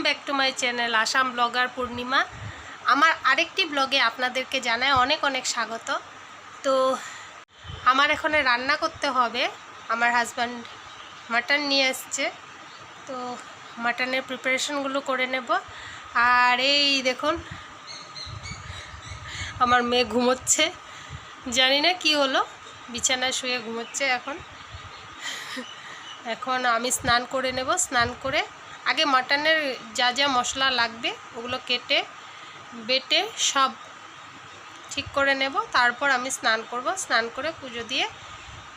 Back to my channel Assam blogger Purnima. আমার আরেকটি ব্লগে আপনাদেরকে জানাই অনেক অনেক স্বাগত। তো আমার এখানে রান্না করতে হবে। আমার হাজব্যান্ড মাটন নিয়ে আসছে, তো মাটনের প্রিপারেশনগুলো করে নেব। আর এই দেখুন আমার মেয়ে ঘুমোচ্ছে, জানি না কি হলো, বিছানায় শুয়ে ঘুমোচ্ছে। এখন আমি স্নান করে নেব। স্নান করে আগে মাটনের যা যা মশলা লাগবে ওগুলো কেটে বেটে সব ঠিক করে নেব, তারপর আমি স্নান করব। স্নান করে পুজো দিয়ে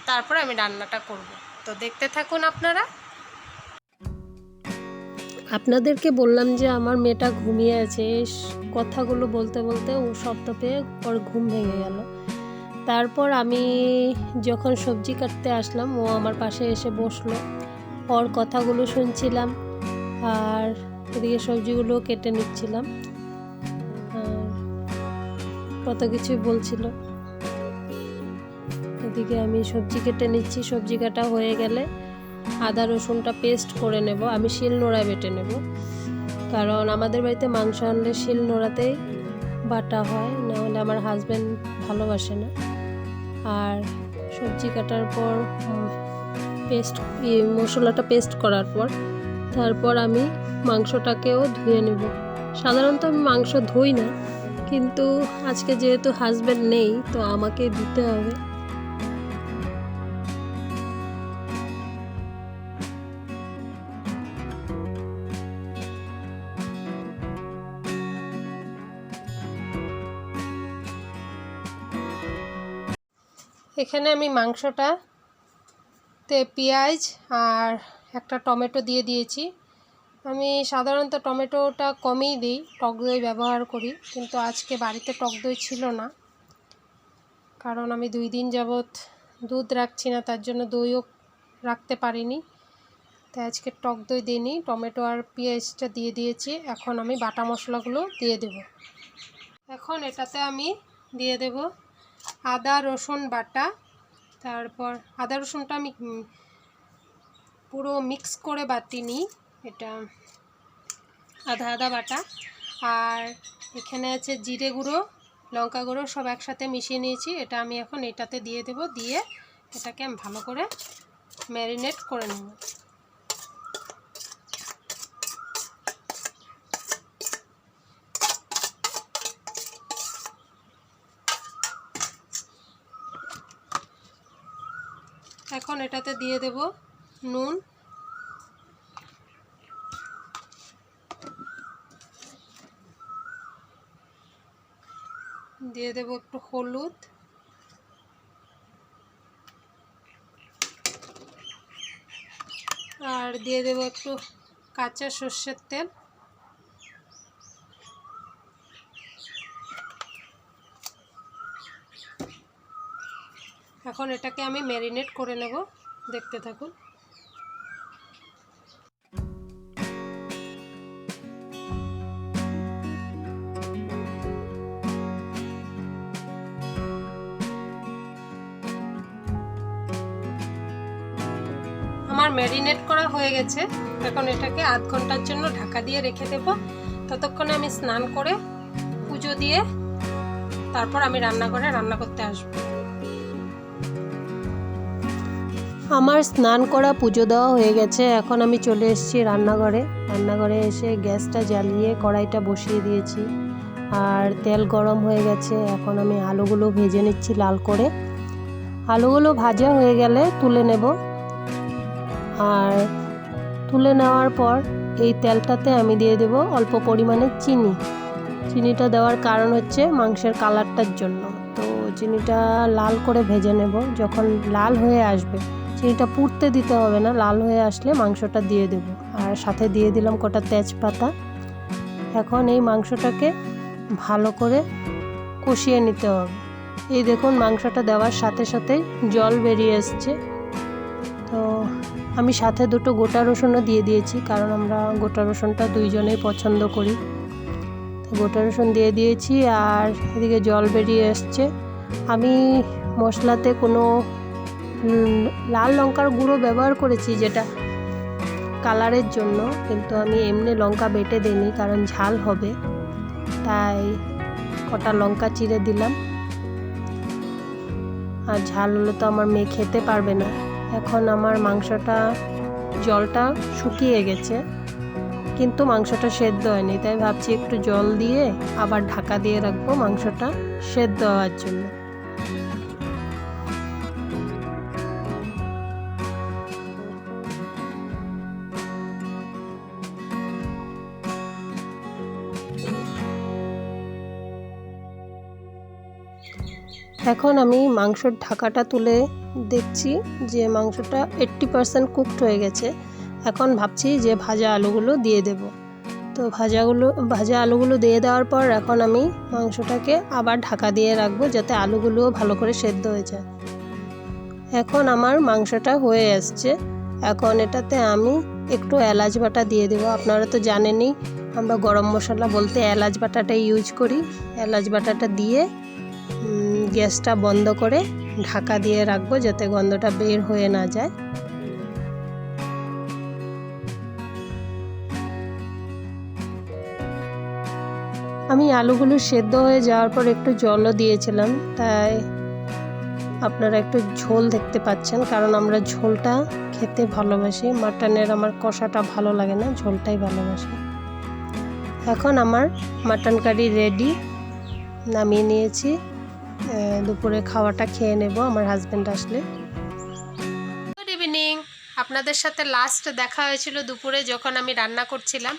তারপর আমি রান্নাটা করব। তো দেখতে থাকুন আপনারা। আপনাদেরকে বললাম যে আমার মেয়েটা ঘুমিয়ে আছে, কথাগুলো বলতে বলতে ও শব্দ পেয়ে ওর ঘুম ভেঙে গেল। তারপর আমি যখন সবজি কাটতে আসলাম ও আমার পাশে এসে বসলো, ওর কথাগুলো শুনছিলাম আর এদিকে সবজিগুলো কেটে নিচ্ছিলাম। আর কত কিছুই বলছিল, এদিকে আমি সবজি কেটে নিচ্ছি। সবজি কাটা হয়ে গেলে আদা রসুনটা পেস্ট করে নেব। আমি শিল নোড়ায় বেটে নেব, কারণ আমাদের বাড়িতে মাংস আনলে শিল নোড়াতেই বাটা হয়, নাহলে আমার হাজব্যান্ড ভালোবাসে না। আর সবজি কাটার পর মশলাটা পেস্ট করার পর তারপর আমি মাংসটাকেও ধুয়ে নেব। সাধারণত আমি মাংস ধুই না, কিন্তু আজকে যেহেতু হাজব্যান্ড নেই তো আমাকে দিতে হবে। এখানে আমি মাংসটাতে পেঁয়াজ আর একটা টমেটো দিয়ে দিয়েছি। আমি সাধারণত টমেটোটা কমই দিই, টক দই ব্যবহার করি, কিন্তু আজকে বাড়িতে টক দই ছিল না, কারণ আমি 2 দিন যাবৎ দুধ রাখছি না, তার জন্য দইও রাখতে পারিনি। তাই আজকে টক দই দিইনি, টমেটো আর পেঁয়াজটা দিয়ে দিয়েছি। এখন আমি বাটা মশলাগুলো দিয়ে দেব। এখন এটাতে আমি দিয়ে দেব আদা রসুন বাটা। তারপর আদা রসুনটা আমি পুরো মিক্স করে বাটিনি, এটা আধা আধা বাটা। আর এখানে আছে জিরে গুঁড়ো, লঙ্কা গুঁড়ো, সব একসাথে মিশিয়ে নিয়েছি। এটা আমি এখন এটাতে দিয়ে দেব, দিয়ে এটাকে আমি ভালো করে ম্যারিনেট করে নেব। এখন এটাতে দিয়ে দেব নুন, দিয়ে দেব একটু হলুদ, আর দিয়ে দেব একটু কাঁচা সর্ষের তেল। এখন এটাকে আমি ম্যারিনেট করে নেব, দেখতে থাকুন। আমার ম্যারিনেট করা হয়ে গেছে। এখন এটাকে আধ ঘন্টার জন্য ঢাকা দিয়ে রেখে দেব। ততক্ষণে আমি স্নান করে পুজো দিয়ে তারপর আমি রান্নাঘরে রান্না করতে আসব। আমার স্নান করা পুজো দেওয়া হয়ে গেছে। এখন আমি চলে এসেছি রান্নাঘরে। রান্নাঘরে এসে গ্যাসটা জ্বালিয়ে কড়াইটা বসিয়ে দিয়েছি, আর তেল গরম হয়ে গেছে। এখন আমি আলুগুলো ভেজে নিচ্ছি লাল করে। আলুগুলো ভাজা হয়ে গেলে তুলে নেব। আর তুলে নেওয়ার পর এই তেলটাতে আমি দিয়ে দেব অল্প পরিমাণে চিনি। চিনিটা দেওয়ার কারণ হচ্ছে মাংসের কালারটার জন্য। তো চিনিটা লাল করে ভেজে নেব। যখন লাল হয়ে আসবে, চিনিটা পুড়তে দিতে হবে না, লাল হয়ে আসলে মাংসটা দিয়ে দেব। আর সাথে দিয়ে দিলাম কটা তেজপাতা। এখন এই মাংসটাকে ভালো করে কষিয়ে নিতে হবে। এই দেখুন মাংসটা দেওয়ার সাথে সাথেই জল বেরিয়ে আসছে। তো আমি সাথে 2টো গোটা রসুনও দিয়ে দিয়েছি, কারণ আমরা গোটা রসুনটা 2 জনেই পছন্দ করি। গোটা রসুন দিয়ে দিয়েছি, আর এদিকে জল বেরিয়ে আসছে। আমি মশলাতে কোনো লাল লঙ্কার গুঁড়ো ব্যবহার করেছি, যেটা কালারের জন্য, কিন্তু আমি এমনি লঙ্কা বেটে দিইনি কারণ ঝাল হবে, তাই কটা লঙ্কা চিড়ে দিলাম। আর ঝাল হলে তো আমার মেয়ে খেতে পারবে না। এখন আমার মাংসটা জলটা শুকিয়ে গেছে, কিন্তু মাংসটা সেদ্ধ হয়নি, তাই ভাবছি একটু জল দিয়ে আবার ঢাকা দিয়ে রাখবো মাংসটা সেদ্ধ হওয়ার জন্য। এখন আমি মাংসর ঢাকাটা তুলে দেখছি যে মাংসটা 80% কুকড হয়ে গেছে। এখন ভাবছি যে ভাজা আলুগুলো দিয়ে দেব। তো ভাজা আলুগুলো দিয়ে দেওয়ার পর এখন আমি মাংসটাকে আবার ঢাকা দিয়ে রাখবো যাতে আলুগুলোও ভালো করে সেদ্ধ হয়ে যায়। এখন আমার মাংসটা হয়ে আসছে। এখন এটাতে আমি একটু এলাচ বাটা দিয়ে দেবো। আপনারা তো জানেনই আমরা গরম মশলা বলতে এলাচ বাটাটা ইউজ করি। এলাচ বাটাটা দিয়ে গ্যাসটা বন্ধ করে ঢাকা দিয়ে রাখবো যাতে গন্ধটা বের হয়ে না যায়। আমি আলুগুলো সেদ্ধ হয়ে যাওয়ার পর একটু জলও দিয়েছিলাম, তাই আপনারা একটু ঝোল দেখতে পাচ্ছেন, কারণ আমরা ঝোলটা খেতে ভালোবাসি। মাটনের আমার কষাটা ভালো লাগে না, ঝোলটাই ভালোবাসি। এখন আমার মাটন কারি রেডি, নামিয়ে নিয়েছি। দুপুরে খাওয়াটা খেয়ে নেব আমার হাজব্যান্ড আসলে। Good evening. আপনাদের সাথে লাস্ট দেখা হয়েছিল দুপুরে যখন আমি রান্না করছিলাম।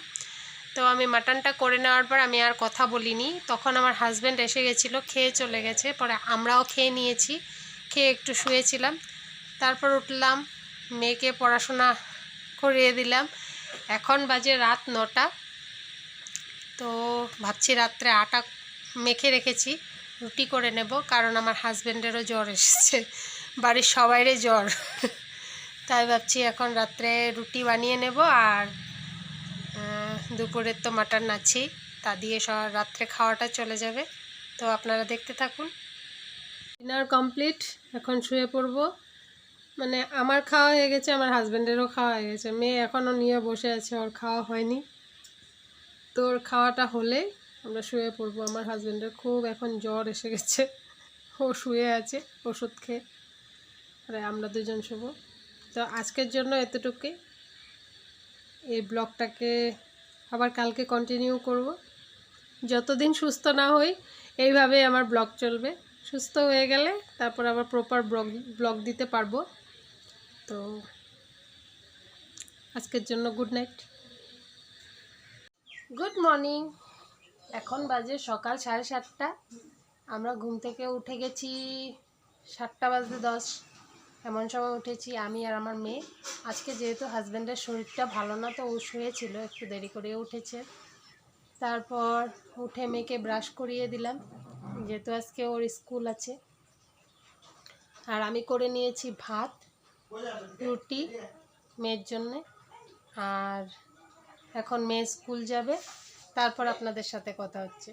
তো আমি মাটনটা করে নেওয়ার পর আমি আর কথা বলিনি। তখন আমার হাজব্যান্ড এসে গেছিলো, খেয়ে চলে গেছে। পরে আমরাও খেয়ে নিয়েছি, খেয়ে একটু শুয়েছিলাম। তারপর উঠলাম, মেয়েকে পড়াশোনা করিয়ে দিলাম। এখন বাজে রাত 9টা। তো ভাবছি রাত্রে আটা মেখে রেখেছি, রুটি করে নেব, কারণ আমার হাজব্যান্ডেরও জ্বর এসেছে, বাড়ির সবাইরই জ্বর। তাই ভাবছি এখন রাত্রে রুটি বানিয়ে নেব, আর দুপুরের তো মাটন আছেই, তা দিয়ে রাত্রে খাওয়াটা চলে যাবে। তো আপনারা দেখতে থাকুন। ডিনার কমপ্লিট, এখন শুয়ে পড়ব। মানে আমার খাওয়া হয়ে গেছে, আমার হাজব্যান্ডেরও খাওয়া হয়ে গেছে। মেয়ে এখনও নিয়ে বসে আছে, ওর খাওয়া হয়নি। তো ওর খাওয়াটা হলে আমরা শুয়ে পড়বো। আমার হাজব্যান্ডের খুব এখন জ্বর এসে গেছে, ও শুয়ে আছে ওষুধ খেয়ে, আর আমরা দুজন শুবো। তো আজকের জন্য এতটুকুই। এই ব্লগটাকে আবার কালকে কন্টিনিউ করব। যতদিন সুস্থ না হই এইভাবেই আমার ব্লগ চলবে। সুস্থ হয়ে গেলে তারপর আবার প্রপার ব্লগ দিতে পারবো। তো আজকের জন্য গুড নাইট, গুড মর্নিং। এখন বাজে সকাল 7:30। আমরা ঘুম থেকে উঠে গেছি 7:10 এমন সময় উঠেছি আমি আর আমার মেয়ে। আজকে যেহেতু হাজব্যান্ডের শরীরটা ভালো না, তো ও শুয়েছিল, একটু দেরি করে উঠেছে। তারপর উঠে মেয়েকে ব্রাশ করিয়ে দিলাম, যেহেতু আজকে ওর স্কুল আছে। আর আমি করে নিয়েছি ভাত, রুটি মেয়ের জন্যে। আর এখন মেয়ে স্কুল যাবে, তারপর আপনাদের সাথে কথা হচ্ছে।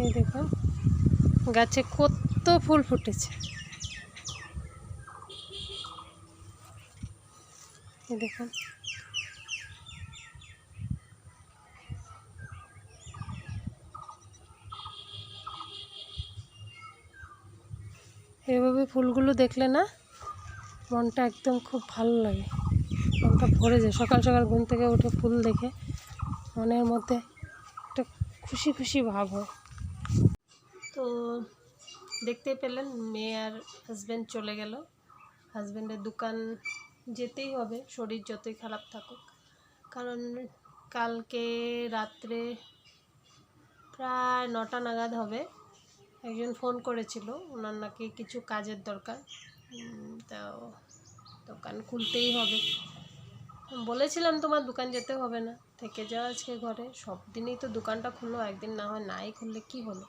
এই দেখুন গাছে কত ফুল ফুটেছে, এই দেখুন। এভাবে ফুলগুলো দেখলে না মনটা একদম খুব ভালো লাগে, মনটা ভরে যায়। সকাল সকাল ঘুম থেকে উঠে ফুল দেখে মনের মধ্যে একটা খুশি খুশি ভাব হয়। তো দেখতে পেলেন মেয়ে আর হাজব্যান্ড চলে গেল। হাজব্যান্ডের দোকান যেতেই হবে, শরীর যতই খারাপ থাকুক, কারণ কালকে রাত্রে প্রায় 9টা নাগাদ হবে, একজন ফোন করেছিল, ওনার নাকি কিছু কাজের দরকার, তো দোকান খুলতেই হবে। বলেছিলাম তোমার দোকান যেতে হবে না, থেকে যাও আজকে ঘরে, সব দিনই তো দোকানটা খুললো, একদিন না হয় নাই খুললে কি হলো।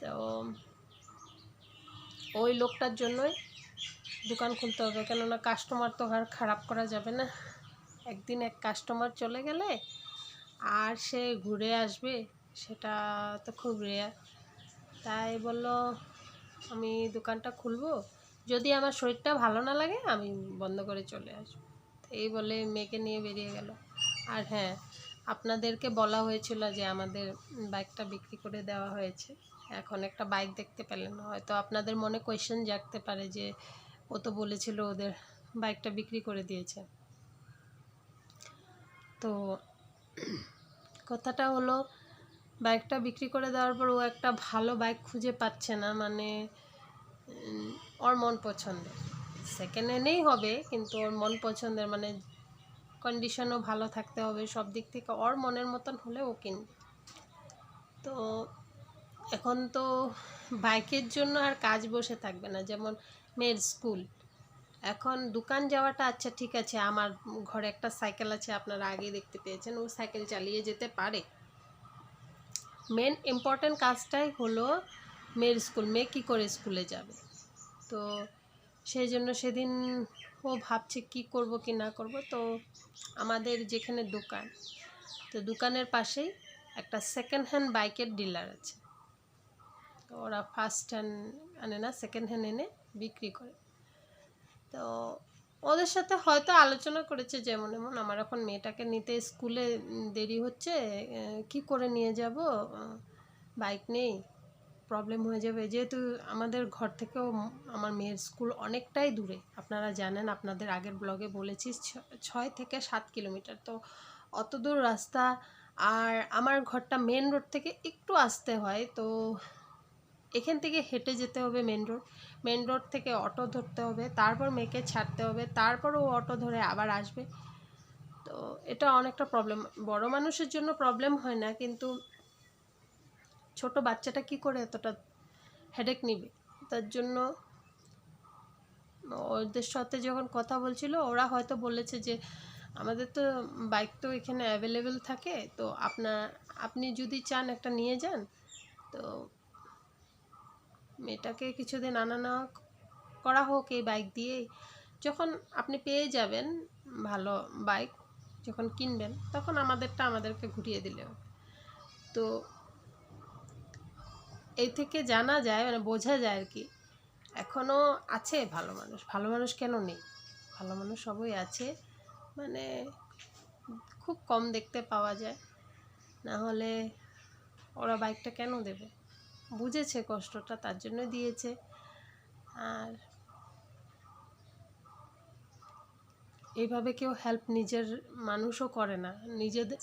তো ওই লোকটার জন্যই দোকান খুলতে হবে, কেননা কাস্টমার তো আর খারাপ করা যাবে না। একদিন এক কাস্টমার চলে গেলে আর সে ঘুরে আসবে সেটা তো খুব রেয়ার। তাই বললো আমি দোকানটা খুলবো, যদি আমার শরীরটা ভালো না লাগে আমি বন্ধ করে চলে আসবো। এই বলে মেয়েকে নিয়ে বেরিয়ে গেল। আর হ্যাঁ, আপনাদেরকে বলা হয়েছিল যে আমাদের বাইকটা বিক্রি করে দেওয়া হয়েছে। এখন একটা বাইক দেখতে পেলেন, হয়তো আপনাদের মনে কোয়েশ্চেন জাগতে পারে যে ও তো বলেছিল ওদের বাইকটা বিক্রি করে দিয়েছে। তো কথাটা হলো, বাইকটা বিক্রি করে দেওয়ার পর ও একটা ভালো বাইক খুঁজে পাচ্ছে না, মানে ওর মন পছন্দের, সেকেন্ড হ্যান্ডেই হবে কিন্তু ওর মন পছন্দের, মানে কন্ডিশনও ভালো থাকতে হবে, সব দিক থেকে ওর মনের মতন হলে ও কিনবে। তো এখন তো বাইকের জন্য আর কাজ বসে থাকবে না, যেমন মেয়ের স্কুল, এখন দোকান যাওয়াটা আচ্ছা ঠিক আছে, আমার ঘরে একটা সাইকেল আছে, আপনারা আগেই দেখতে পেয়েছেন, ও সাইকেল চালিয়ে যেতে পারে। মেন ইম্পর্ট্যান্ট কাজটাই হলো মেয়ের স্কুল, মেয়ে কী করে স্কুলে যাবে। তো সেই জন্য সেদিন ও ভাবছে কি করব কি না করব। তো আমাদের যেখানে দোকান, তো দোকানের পাশেই একটা সেকেন্ড হ্যান্ড বাইকের ডিলার আছে, তো ওরা ফার্স্ট হ্যান্ড আনে না, সেকেন্ড হ্যান্ড এনে বিক্রি করে। তো ওদের সাথে হয়তো আলোচনা করেছে যেমন এমন, আমার এখন মেয়েটাকে নিতে স্কুলে দেরি হচ্ছে, কি করে নিয়ে যাব, বাইক নেই, প্রবলেম হয়ে যাবে, যেহেতু আমাদের ঘর থেকেও আমার মেয়ের স্কুল অনেকটাই দূরে, আপনারা জানেন, আপনাদের আগের ব্লগে বলেছি 6 থেকে 7 কিলোমিটার, তো অত দূর রাস্তা, আর আমার ঘরটা মেন রোড থেকে একটু আসতে হয়, তো এখান থেকে হেঁটে যেতে হবে মেন রোড থেকে অটো ধরতে হবে, তারপর মেয়েকে ছাড়তে হবে, তারপর ও অটো ধরে আবার আসবে। তো এটা অনেকটা প্রবলেম, বড় মানুষের জন্য প্রবলেম হয় না, কিন্তু ছোট বাচ্চাটা কি করে এতটা হেডেক নিবে, তার জন্য ওদের সাথে যখন কথা বলছিল, ওরা হয়তো বলেছে যে আমাদের তো বাইক তো এখানে অ্যাভেলেবেল থাকে, তো আপনি যদি চান একটা নিয়ে যান, তো মেয়েটাকে কিছুদিন আনা নেওয়া করা হোক এই বাইক দিয়েই, যখন আপনি পেয়ে যাবেন ভালো বাইক, যখন কিনবেন তখন আমাদেরকে ঘুরিয়ে দিলে হবে। তো এই থেকে জানা যায়, মানে বোঝা যায় আর কি, এখনও আছে ভালো মানুষ কেন নেই, ভালো মানুষ সবই আছে, মানে খুব কম দেখতে পাওয়া যায়, না হলে ওরা বাইকটা কেন দেবে, বুঝেছে কষ্টটা তার জন্য দিয়েছে। আর এইভাবে কেউ হেল্প নিজের মানুষও করে না নিজেদের,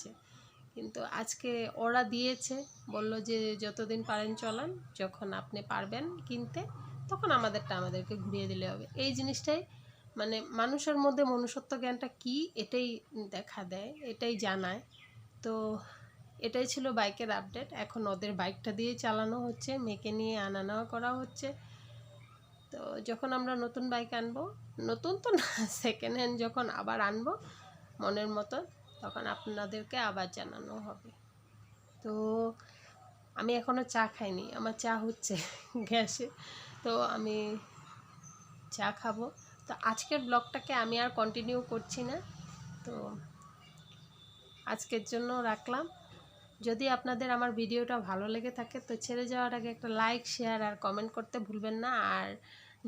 কিন্তু আজকে ওরা দিয়েছে, বলল যে যতদিন পারেন চলান, যখন আপনি পারবেন কিনতে তখন আমাদেরকে ঘুরিয়ে দিলে হবে। এই জিনিসটাই মানে মানুষের মধ্যে মনুষ্যত্ব জ্ঞানটা কি এটাই দেখা দেয়, এটাই জানায়। তো এটাই ছিল বাইকের আপডেট। এখন ওদের বাইকটা দিয়ে চালানো হচ্ছে, মেয়েকে নিয়ে আনা নেওয়া করা হচ্ছে। তো যখন আমরা নতুন বাইক আনবো, নতুন তো না, সেকেন্ড হ্যান্ড যখন আবার আনবো মনের মতো, তখন আপনাদেরকে আবার জানানো হবে। তো আমি এখনও চা খাইনি, আমার চা হচ্ছে গ্যাসে, তো আমি চা খাবো। তো আজকের ব্লগটাকে আমি আর কন্টিনিউ করছি না, তো আজকের জন্য রাখলাম। যদি আপনাদের আমার ভিডিওটা ভালো লেগে থাকে তো ছেড়ে যাওয়ার আগে একটা লাইক, শেয়ার আর কমেন্ট করতে ভুলবেন না। আর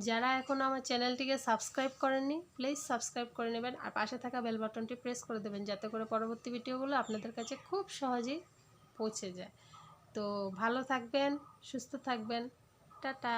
যারা এখন আমার চ্যানেলটিকে সাবস্ক্রাইব করেননি প্লিজ সাবস্ক্রাইব করে নেবেন আর পাশে থাকা বেল বাটনটি প্রেস করে দেবেন, যাতে করে পরবর্তী ভিডিওগুলো আপনাদের কাছে খুব সহজেই পৌঁছে যায়। তো ভালো থাকবেন, সুস্থ থাকবেন, টাটা।